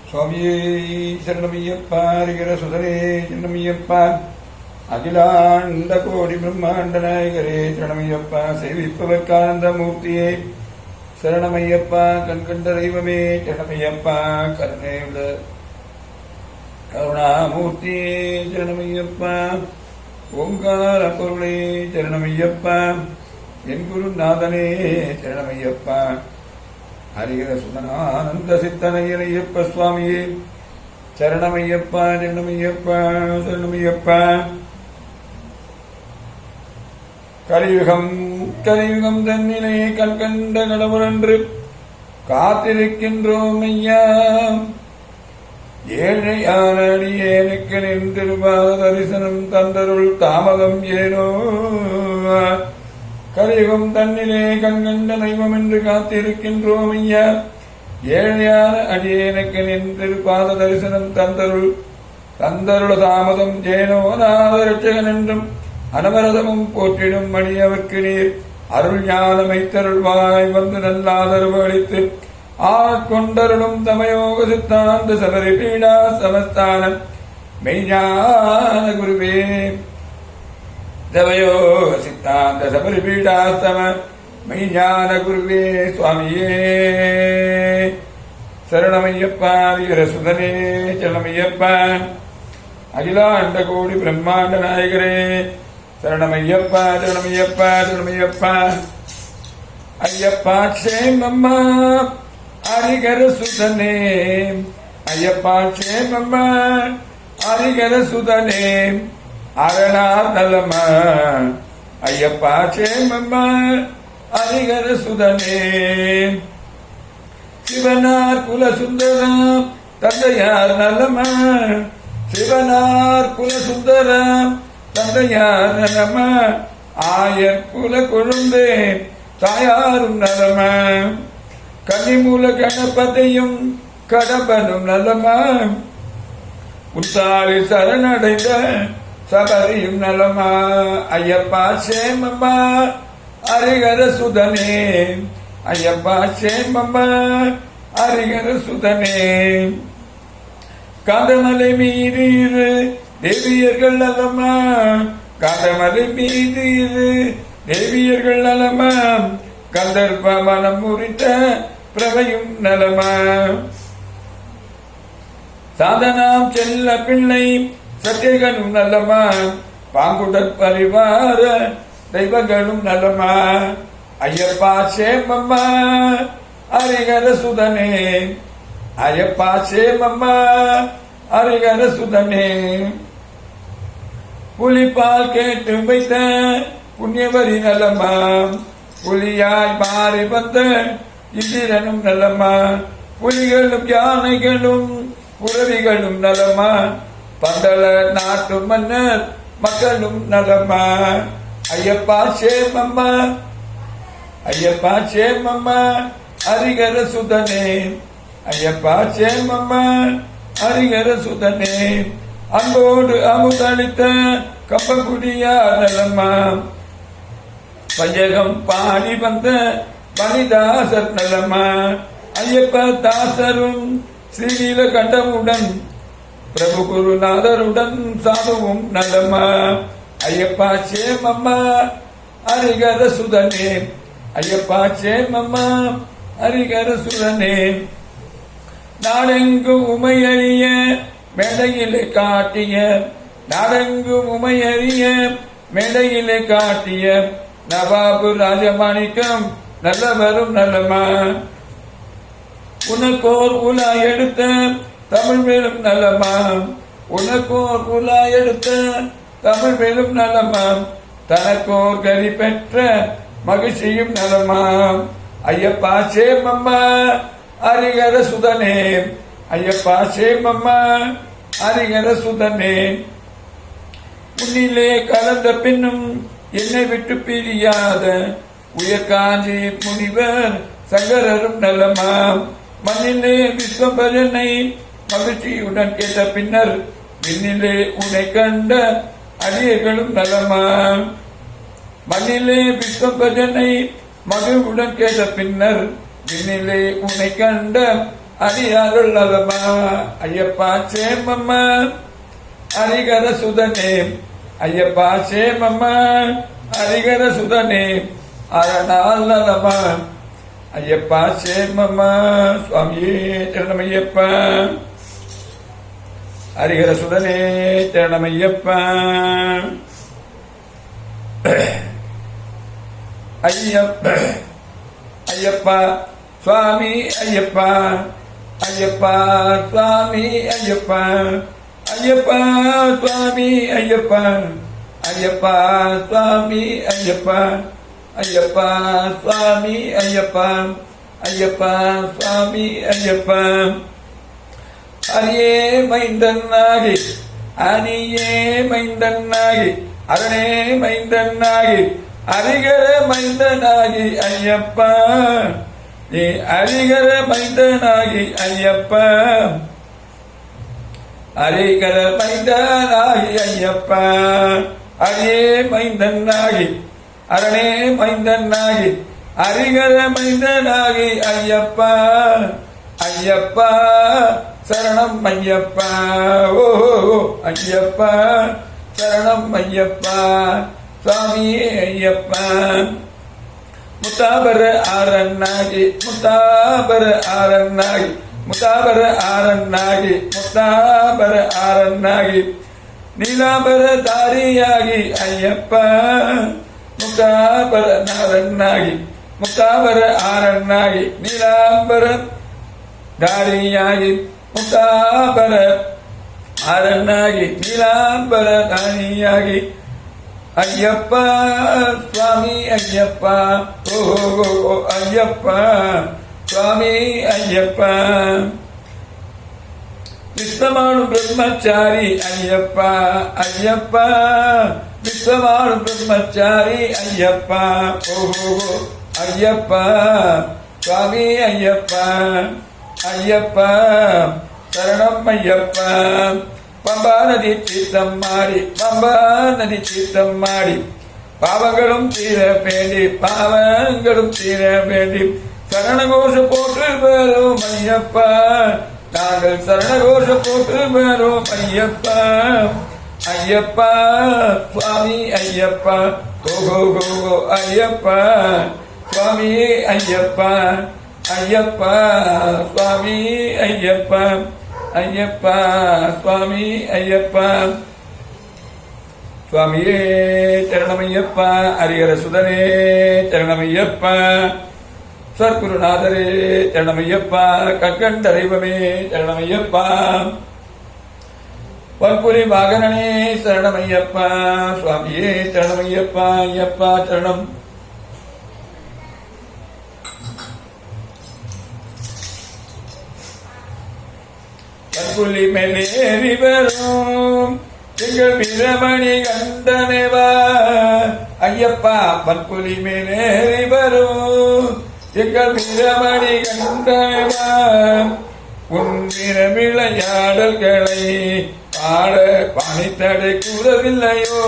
சுவாமியே சரணமையப்பா ஹரிகர சுதரே சரணமையப்பா அகிலாண்ட கோடி பிரம்மாண்ட நாயகரே சரணமையப்பா சேவிப்பவர்கானந்த மூர்த்தியே சரணமையப்பா கண்கண்ட தெய்வமே சரணமையப்பா கருணையுள்ள கருணாமூர்த்தியே சரணமையப்பா ஓங்கார பொருளே சரணமையப்பா என் குருநாதனே சரணமையப்பா ஹரிகர சுதனானந்த சித்தனையனையப்ப சுவாமியே சரணமையப்பா சரணமையப்பா சரணமையப்பா. கலியுகம் தன்னிலே கண்கண்ட கடவுளன்று காத்திருக்கின்றோம் ஐயா. ஏழையான அடியேனுக்கு நின் திருபாத தரிசனம் தந்தருள் தாமதம் ஏனோ. கலியுகம் தன்னிலே கண்கண்ட தெய்வம் என்று காத்திருக்கின்றோம் ஐயா. ஏழையான அடியேனுக்கு நின் திருபாத தரிசனம் தந்தருள் தாமதம் ஏனோ. நாதரட்சகன் என்றும் அனவரதமும் போற்றிடும் அடியவர்க்கு நீர் அருள் ஞானமைத்தருள்வாய் வந்து நல்லாதரவு அளித்து ஆட்கொண்டருளும் தமயோக சித்தாந்த சபரி பீடா சமஸ்தானம் மெய்ஞான குருவே. தமயோக சித்தாந்த சபரி பீடாஸ்தம மெய்ஞான குருவே சுவாமியே சரணமையப்பா ஹரிகர சுதனே சரணமையப்பா அகிலாண்ட கோடி பிரம்மாண்ட நாயகரே சரணமையப்பா சரணமையப்பா சரணமையப்பா. ஐயப்பா க்ஷேமம்மா ஹரிகர சுதனே ஐயப்பா க்ஷேமம்மா ஹரிகர சுதனே அரணார் நலமா ஐயப்பா க்ஷேமம்மா ஹரிகர சுதனே. சிவனார் குல சுந்தரம் தந்தையார் நலமா சிவனார் குல சுந்தரம் தந்தையார் நலமா ஆயர் குல கொழுந்தே தாயாரும் நலமா கன்னிமூல கணபதியும் கடம்பனும் நலமா உத்தாளில் சரணடைந்த சபரியும் நலமா. ஐயப்பா சேமம்மா ஹரிகர சுதனே ஐயப்பா சேமம்மா ஹரிகர சுதனே. காந்தமலை மீது இரு தேவியர்கள் நலமா காந்தமலை மீது இரு தேவியர்கள் நலமா கந்தர்ப்ப மனம் முறித்த பிரவையும் நலமா. சாதனாம் செல்ல பிள்ளை சத்தியகனும் நலமா பாங்குடற் பரிவார தெய்வங்களும் நலமா. ஐயப்பா சேமம்மா ஹரிகர சுதனே ஐயப்பா சேமம்மா ஹரிகர சுதனே. புலிப்பால் கேட்டு வைத்த புண்ணியவரி நலமா புலியாய் மாறி வந்த இந்திரனும் நலமா புலிகளும் யானைகளும் புறவிகளும் நலமா பந்தள நாட்டு மன்னர் மக்களும் நலமா. ஐயப்பா சேமம்மா ஐயப்பா சேமம்மா ஹரிகர சுதனே ஐயப்பா சேமம்மா ஹரிகர சுதனே. அன்போடு அமுதளித்த கம்பகுடியா நலமா பஞ்சகம் பாடி வந்த மணிதாசர் நலமா. ஐயப்ப தாசரும் ஸ்ரீலீல கண்டமுடன் பிரபு குருநாதருடன் சாதுவும் நலமா. ஐயப்பா சேமம்மா ஹரிகர சுதனே ஐயப்பா சேமம்மா ஹரிகர சுதனே. நாடெங்கு உமையறிய மேடையிலே காட்டிய நாடெங்கு உமையறிய மேடையிலே காட்டிய நவாபு ராஜமாணிக்கம் நல்லவரும் நலமா. உனக்கோர் உலா எடுத்த தமிழ் மேலும் நலமா உனக்கோர் உலா எடுத்த தமிழ் மேலும் நலமா தனக்கோர் கறி பெற்ற மகிழ்ச்சியும் நலமா. ஐயப்பா சேமம்மா ஹரிகர சுதனே ஐயப்பா சேமம்மா ஹரிகர சுதனே. உன்னிலே கலந்த பின்னும் என்னை விட்டு பிரியாத உயர்காஞ்சி முனிவர் சங்கரரும் நலமா. மண்ணிலே விஸ்வம்பரனை மகிழ்ச்சியுடன் கேட்ட பின்னர் விண்ணிலே உன்னை கண்ட அடியர்களும் நலமா. மண்ணிலே விஸ்வம்பரனை மகிழ்வுடன் கேட்ட பின்னர் விண்ணிலே உன்னை கண்ட அடியாருள் நலமா ஐயப்பா சேமம்மா ஹரிகர சுதனே ஐயப்பா சேமம்மா ஹரிகர சுதனே அரணால் நலமா ஐயப்பா சேமம்மா சுவாமியே சரணமையப்பா ஹரிகர சுதனே சரணமையப்பா ஐயப்பா சுவாமி ஐயப்பா ஐயப்பா சுவாமி ஐயப்பா ஐயப்பா சுவாமி ஐயப்பா ஐயப்பா சுவாமி ஐயப்பா ஐயப்பா சுவாமி ஐயப்பா ஐயப்பா சுவாமி ஐயப்பா அரியே மைந்தன்னாகி அணியே மைந்தன்னாகி அரணே மைந்தன்னாகி ஹரிகர மைந்தனாகி ஐயப்பா நீ ஹரிகர மைந்தனாகி ஐயப்பா ஹரிகர மைந்தனாகி ஐயப்பா அரியே மைந்தன்னாகி அரணே மைந்தன்னாகி ஹரிகர மைந்தனாகி ஐயப்பா ஐயப்பா சரணம் ஐயப்பா ஓ ஐயப்பா சரணம் ஐயப்பா சுவாமியே ஐயப்பா முத்தாபர ஆரன்னாகி முத்தாபர ஆரன்னாகி முத்தாபர ஆரன்னாகி முத்தாபர ஆரன்னாகி நீலாபர தாரியாகி ஐயப்பா முத்தாபர நாரன்னாகி முத்தாபர ஆரன்னாகி நீலாம்பர தாரியாகி முத்தாபர ஆரன்னாகி நீலாம்பர தாரியாகி ஐயப்பா சுவாமி ஐயப்பா ஓ ஐயப்பா சுவாமி ஐயப்பா விஸ்வமானு பிரம்மச்சாரி ஐயப்பா ஐயப்பா விஸ்வமானு பிரம்மச்சாரி ஐயப்பா ஓ ஐயப்பா சுவாமி ஐயப்பா ஐயப்பா சரணம் ஐயப்பா பம்பா நதி தீர்த்தம் மாடி பம்பா நதி தீர்த்தம் மாடி பாவங்களும் தீர வேண்டி பாவங்களும் தீர வேண்டி சரணகோஷ போட்டு பெறும் ஐயப்பா நாங்கள் சரணகோஷ போட்டு பெறும் ஐயப்பா ஐயப்பா சுவாமி ஐயப்பா கோகோ கோகோ ஐயப்பா சுவாமி ஐயப்பா ஐயப்பா சுவாமி ஐயப்பா ஐயப்பா சுவாமி ஐயப்பா சுவாமியே சரணமையப்பா ஹரிஹர சுதனே சரணமையப்பா சர்க்குருநாதரே சரணமையப்பா கற்கண்ட தெய்வமே சரணமையப்பா பல்புரி வாகனனே சரணமையப்பா சுவாமியே சரணமையப்பா ஐயப்பா சரணம் புலி மேலேறி வரும் எங்கள் வீரமணி கண்டனேவா ஐயப்பா பற்புலி மேலேறி வரும் எங்கள் வீரமணி கண்டனேவா உன் வீர விளையாடல்களை பாட பணித்தடை கூறவில்லையோ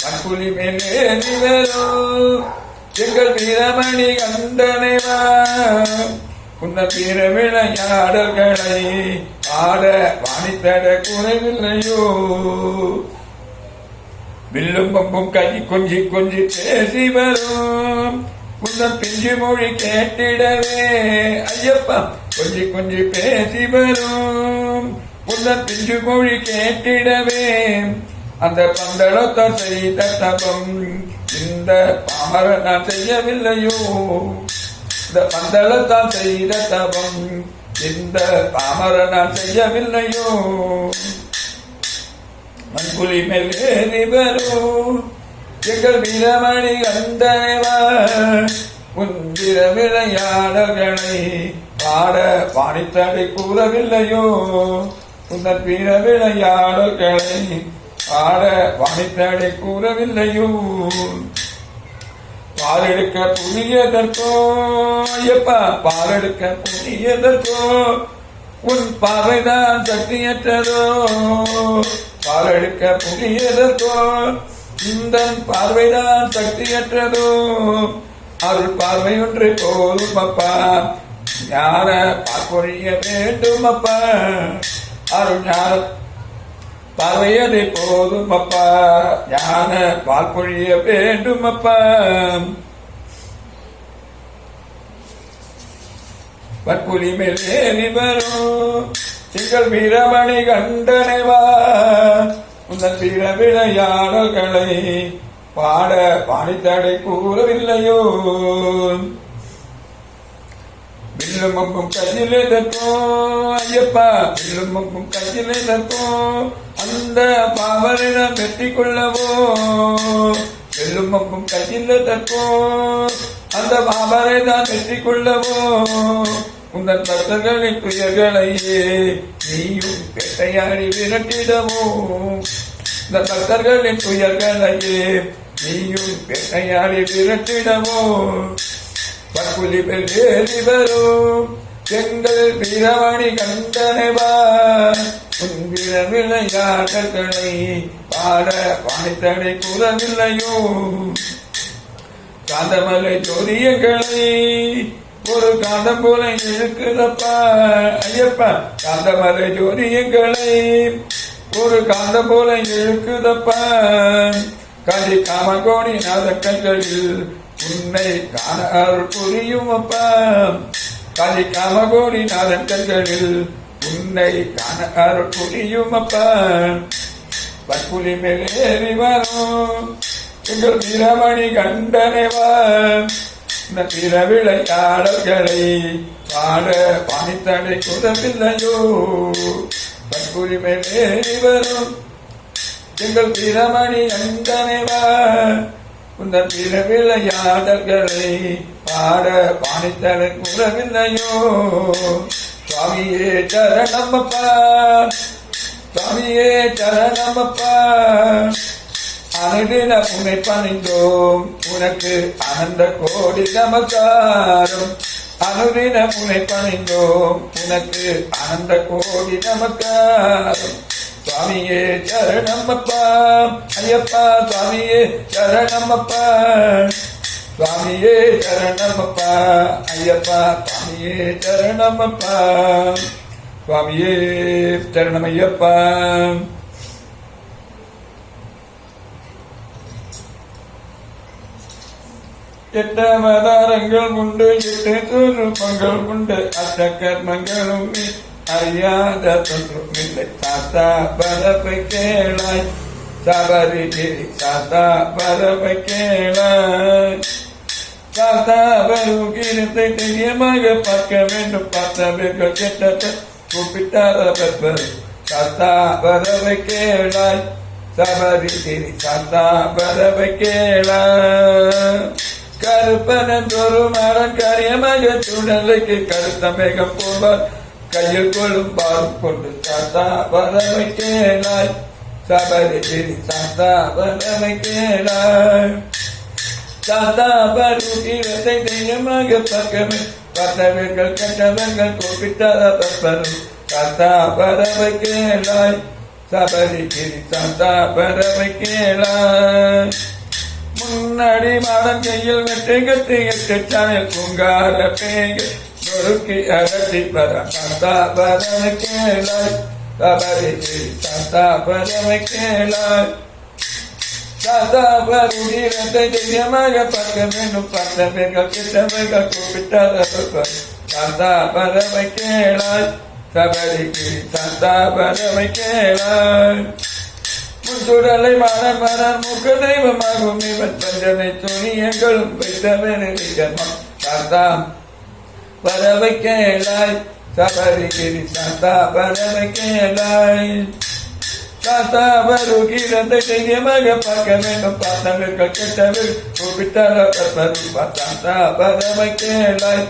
பற்புலி மேலேறி வரும் எங்கள் வீரமணி கண்டனேவா உன்ன வீர விளையாடல்களை ஆட வாணித்தட குறைவில்லையோ வில்லும் பம்பும் கை கொஞ்சி கொஞ்சி பேசி வரும் உன்ன பிஞ்சு மொழி கேட்டிடவே ஐயப்பா கொஞ்சி கொஞ்சி பேசி வரும் உன்ன பிஞ்சு மொழி கேட்டிடவே அந்த பந்தளத்தை செய்த தபம் இந்த பாமர நான் செய்யவில்லையோ இந்த பந்தளத்தான் செய்த தபம் இந்த பாமர நான் செய்யவில்லையோ மண்புலி மேலேறி வரும் எங்கள் வீரமணி கண்டனேவா உன் வீர விளையாடல்களை பாட பாணித்தடை கூறவில்லையோ உன்ன வீர விளையாடல்களை பாட பாணித்தடை கூறவில்லையோ பாலெடுக்க புனியதற்கோ ஐயப்பா பாலெடுக்க புனியதற்கோ உன் பார்வைதான் சக்தியற்றதோ பாலெடுக்க புனியதற்கோ இந்த பார்வைதான் சக்தியற்றதோ அருள் பார்வை ஒன்று போதும் அப்பா ஞான பார்ப்பொழிய வேண்டும் அப்பா, அருள் ஞான பார்வையதை போதும் அப்பா, ஞான பார்ப்பொழிய வேண்டும் அப்பா. வற்புலி மேல் ஏறி வரும் திங்கள் வீரமணி கண்டனைவா, உங்கள் வீர விளையாடல்களை பாட பாடித்தடை கூறவில்லையோ. வில்லும் அம்பும் கையிலே தற்கும் ஐயப்பா, வில்லும் அம்பும் கையிலே தற்கும் அந்த பாவரிடம் வெற்றி கொள்ளவோ. வில்லும் அம்பும் கையிலே தற்கும் அந்த பாவரை தான் வெற்றி கொள்ளவோ. உங்கள் பக்தர்களின் துயர்களையே நீயும் வேட்டையாடி விரட்டிடவோ. இந்த பக்தர்களின் துயர்களையே நீயும் வேட்டையாடி விரட்டிடவோ. வற்புலி மேல் ஏறி வரும் எங்கள் வீரமணி கண்டனைவா, உன் வீர விளையாடல்களை பாட பாடித்தடை கூறவில்லையோ. காந்தமலை ஜோதியங்களை ஒரு காந்தம் போல இருக்குதப்பா ஐயப்பா, காந்தமலை ஜோதியங்களை ஒரு காந்தம் போல இருக்குதப்பா. காஞ்சி காமகோடி நாத கண்களில் உன்னை காண அருள் புரியும் அப்பா, காஞ்சி காமகோடி நாதன் கண்களில் உன்னை காண அருள் புரியும் அப்பா. வற்புலி மேல் ஏறி வரும் எங்கள் வீரமணி கண்டனைவா, இந்த பிற விளையாடல்களை பாட பாடித்தடை கூறவில்லையோ. வற்புலி மேல் ஏறி வரும் எங்கள் வீரமணி கண்டனைவா, இந்த பிற விளையாடல்களை பாட பாடித்தடை கூறவில்லையோ. சுவாமியே சரணமப்பா, சுவாமியே சரணமப்பா, அனுதின உன்னை பணிந்தோம் உனக்கு ஆனந்த கோடி நமஸ்காரம். அனுதின உன்னை பணிந்தோம் உனக்கு ஆனந்த கோடி நமஸ்காரம். சுவாமியே சரணமப்பா ஐயப்பா, சுவாமியே சரணமப்பா, சுவாமியே சரணமப்பா ஐயப்பா, சுவாமியே சரணமப்பா, சுவாமியே சரணமையப்பா. எட்டவதாரங்கள் உண்டு, எட்டு சுரூபங்கள் உண்டு, அஷ்ட கர்மங்களும் அறியாத தொன்றும் இல்லை. சாத்தா பரப்பை கேளாய் சபரிகிரி, சாத்தா பரப்பை கேளாய். சாத்தா வருகிறதை தெரியமாக பார்க்க வேண்டும், பார்த்தவர்கள் கெட்ட கூப்பிட்டார். சாத்தா பரவை கேளாய் சபரிகிரி, சாத்தா பரவை கேளாய். கருப்பனொரு மரம் காரியமாக சுடலைக்கு கருத்த மேகம் போவார், கையில் கொள்ளும் பாரும் கொண்டு சாத்தா பரவை கேளாய் சபரிகிரி, சாத்தா பரவை கேளாய். சாத்தா வருகிறதை தெய்வமாக பார்க்கவே பார்த்தவர்கள் கெட்டவர்கள் கூப்பிட்டார். சாத்தா பரவை கேளாய் சபரிகிரி, சாத்தா பரவை கேளாய். முன்னாடி மாடம் கையில் வெற்றி கட்டி எட்டு சாயல் பூங்கார பேய்கள் நொறுக்கி அகட்டி பர. சாத்தா பரவை கேளாய் சபரிகிரி, சாத்தா பரவை கேளாய். சாத்தா வருகிறதை தைரியமாக பார்க்க வேண்டும், பார்த்தவர்கள் கெட்டவர்கள் கூப்பிட்டார். சாத்தா பரவை கேளாய் சபரிகிரி, சாத்தா பரவை கேளாய். முன்சுடலை மாறன் மரன் முக தெய்வமாகும் இவன் பஞ்சனை துணியங்களும் வைத்தவன். சாத்தா பரவை கேளாய் சபரிகிரி, சாத்தா பரவை கேளாய். சாத்தா வருகிறதை தைரியமாக பார்க்க வேண்டும், பார்த்தவர்கள் கெட்டவர்கள் கூப்பிட்டார். சாத்தா பரவை கேளாய்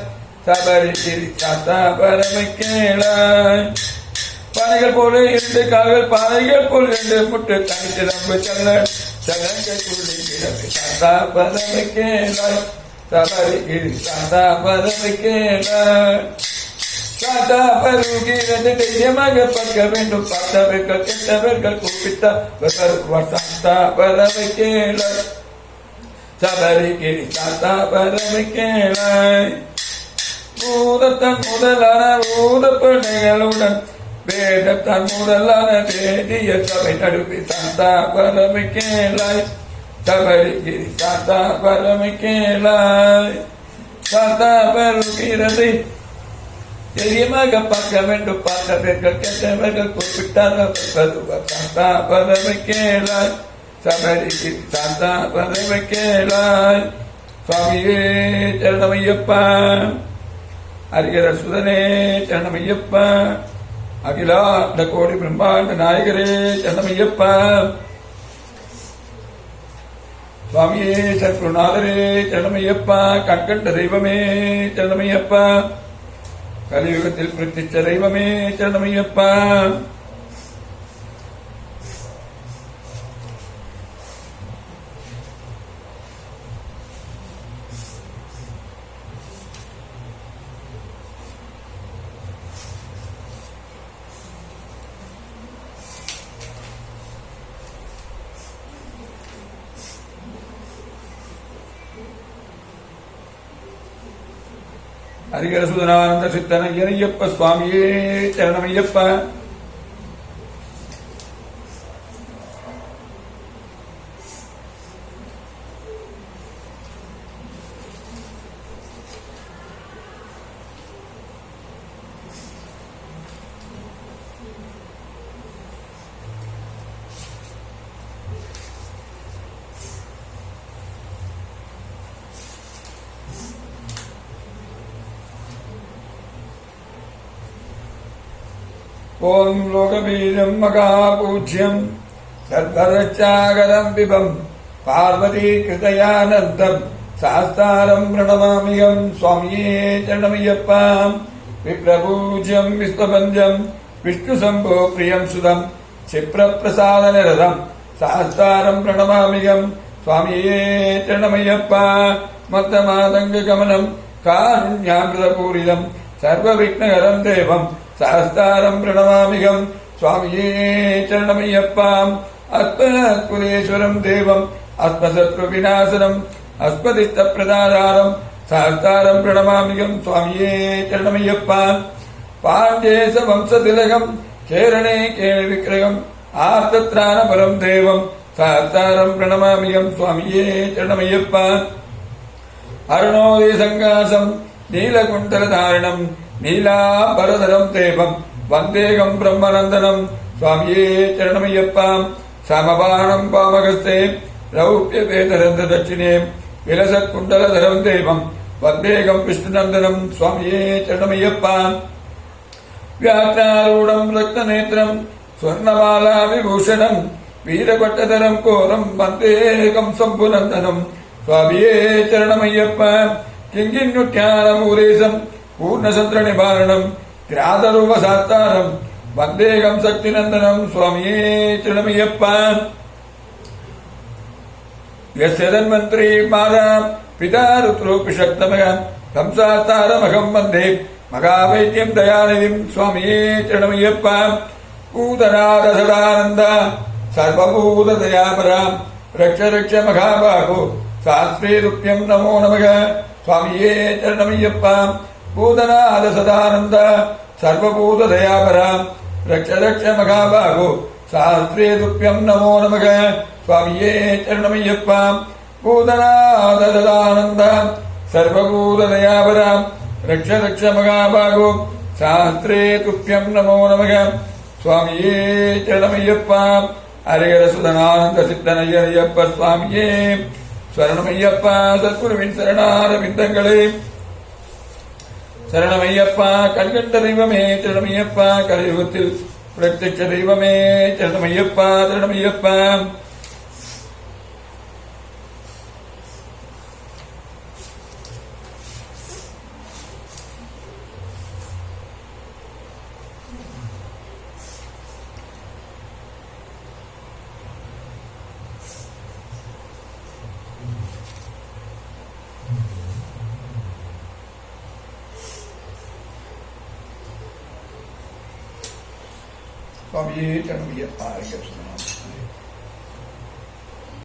சபரிகிரி, சாத்தா பரவை கேளாய். பானைகள் போல இரண்டு கால்கள், பானைகள் போல் இரண்டு முட்டு, தனித்து நம்ப சலங்கை குளிக்கிறது. சாத்தா பரவை கேளாய் சபரிகிரி, சாத்தா பரவை கேளாய். சாத்தா வருகிறதை தைரியமாக பார்க்க வேண்டும், பார்த்தவர்கள் கெட்டவர்கள் கூப்பிட்டார். சாத்தா பரவை கேளாய் சபரிகிரி, சாத்தா பரவை கேளாய். பூதத்தன் முதலான பூத பிள்ளைகளுடன் வேதத்தன் முதலான வேதிய சபை நடுவி சாந்தா பரமிக்கேளாய் சபரிகிரி சாந்தா பரமிக்கேளாய் சாந்தா பருகிறது தெரியமாக பார்க்க வேண்டும் பார்த்தவர்கள் கெட்டவர்கள் குறிப்பிட்டார்கள் சாந்தா பரமிக்கேளாய் சபரிகிரி சாந்தா பரமிக்கேளாய் சுவாமியே சரணமையப்பா ஹரிஹர சுதனே சரணமையப்பா அகிலாண்ட கோடி பிரம்மாண்ட நாயகரே சரணமையப்பா சுவாமியே சத்குருநாதரே சரணமையப்பா கண்கண்ட தெய்வமே சரணமையப்பா கலியுகத்தில் பிரத்யட்ச தெய்வமே சரணமையப்பா ஹரிஹர சுதனானந்த சித்தன ஐயப்ப சுவாமியே சரணமையப்பா ஓம் லோகபீஜம் மகாபூஜ்யம் சர்வரச்சாகரம் விபம் பார்வதி கிருதயானந்தம் சாஸ்தாரம் பிரணமாமியம் சுவாமியே சரணமையப்பா விப்ரபூஜ்யம் விஸ்வபஞ்சம் விஷ்ணு சம்போ பிரியம் சுதம் சிப்ரப்பிரசாதனிரதம் சாஸ்தாரம் பிரணமாமியம் சுவாமியே சரணமையப்பா மத்த மாதங்க கமனம் காருண்யாமிரதபூரிதம் சர்வ விக்னகரம் தேவம் சாஸ்தாரம் பிரணமாமிகம் சுவாமியே சரணமையப்பா அஸ்மத்குலேஸ்வரம் தேவம் அஸ்மசத்ரு விநாசனம் அஸ்மதிஷ்ட பிரதாதாரம் சாஸ்தாரம் பிரணமாமிகம் சுவாமியே சரணமையப்பா பாண்டேச வம்சதிலகம் கேரணே கேளு விக்கிரகம் ஆர்த்தத்ரான பரம் தேவம் சாஸ்தாரம் பிரணமாமிகம் சுவாமியே சரணமையப்பா அருணோதய சங்காசம் நீலகுண்டலதாரணம் நீலாபரதரம் தேவம் வந்தேகம் பிரம்மநந்தனம் சுவாமியே சரணமையப்பா சமபானம் பாமகஸ்தே ரௌப்ய வேதரந்த தட்சிணே விலசத் குண்டலதரம் தேவம் வந்தேகம் விஷ்ணுநந்தனம் சுவாமியே சரணமையப்பா வியாக்ராரூடம் ரத்னநேத்திரம் ஸ்வர்ணமாலா விபூஷணம் வீரபட்டதரம் கோரம் வந்தேகம் சம்புநந்தனம் சுவாமியே சரணமையப்பா கிங்கின்னுத்யானமூரேசம் பூர்ணசந்திர நிபாரணம் கிராதரூப சாஸ்தாரம் வந்தேகம் சக்திநந்தனம் சுவாமியே சரணமையப்பா யஸ்யதன்வந்திரி மாதா பிதா ருத்ரோபி சக்தமக சம்சாஸ்தாரமகம் வந்தே மகாவைத்தியம் தயாநிதிம் சுவாமியே சரணமையப்பா பூதநாத சதானந்த சர்வபூத தயாபராம் ரக்ஷ ரக்ஷ மகாபாகு சாஸ்திரேருப்யம் நமோ நமக சுவாமியே சரணமையப்பா பூதநாத சதானந்த சர்வபூத தயாபராம் ரக்ஷ ரக்ஷ மகாபாகு சாஸ்திரேருப்யம் நமோ நமக சுவாமியே சரணமையப்பா பூதநாத சதானந்த சர்வபூத தயாபராம் ரக்ஷ ரக்ஷ மகாபாகு சாஸ்திரேருப்யம் நமோ நமக சுவாமியே சரணமையப்பா ஹரிஹர சுதனானந்த சித்தனையப்ப சுவாமியே சரணமையப்பா சத்குருவின் சரணார விந்தங்களே சரணமையப்பா கண்கண்ட தெய்வமே சரணமையப்பா கலியுகத்தில் பிரத்யட்ச தெய்வமே சரணமையப்பா சரணமையப்பா स्वामी चरणीय